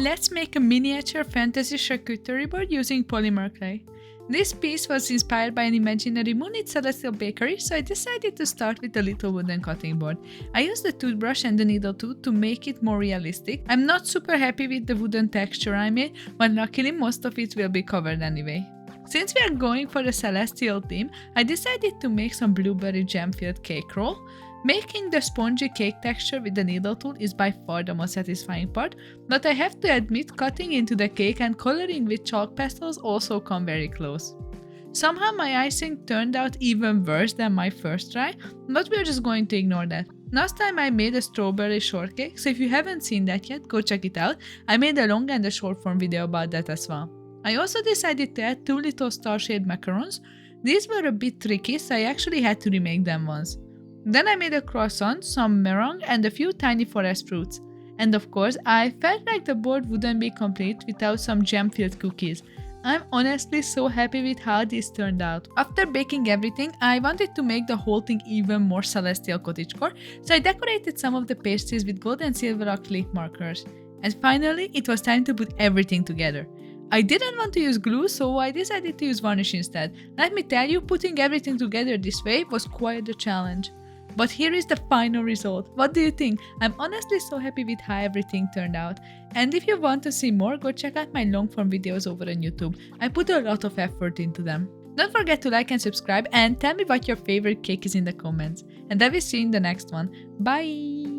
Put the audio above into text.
Let's make a miniature fantasy charcuterie board using polymer clay. This piece was inspired by an imaginary moon in Celestial Bakery, so I decided to start with a little wooden cutting board. I used the toothbrush and the needle tool to make it more realistic. I'm not super happy with the wooden texture I made, but luckily most of it will be covered anyway. Since we are going for the celestial theme, I decided to make some blueberry jam-filled cake roll. Making the spongy cake texture with the needle tool is by far the most satisfying part, but I have to admit cutting into the cake and coloring with chalk pastels also come very close. Somehow my icing turned out even worse than my first try, but we're just going to ignore that. Last time I made a strawberry shortcake, so if you haven't seen that yet, go check it out. I made a long and a short form video about that as well. I also decided to add 2 little star-shaped macarons. These were a bit tricky, so I actually had to remake them once. Then I made a croissant, some meringue and a few tiny forest fruits. And of course, I felt like the board wouldn't be complete without some jam-filled cookies. I'm honestly so happy with how this turned out. After baking everything, I wanted to make the whole thing even more celestial cottagecore, so I decorated some of the pastries with gold and silver acrylic markers. And finally, it was time to put everything together. I didn't want to use glue, so I decided to use varnish instead. Let me tell you, putting everything together this way was quite a challenge. But here is the final result. What do you think? I'm honestly so happy with how everything turned out. And if you want to see more, go check out my long form videos over on YouTube. I put a lot of effort into them. Don't forget to like and subscribe and tell me what your favorite cake is in the comments. And I will see you in the next one. Bye!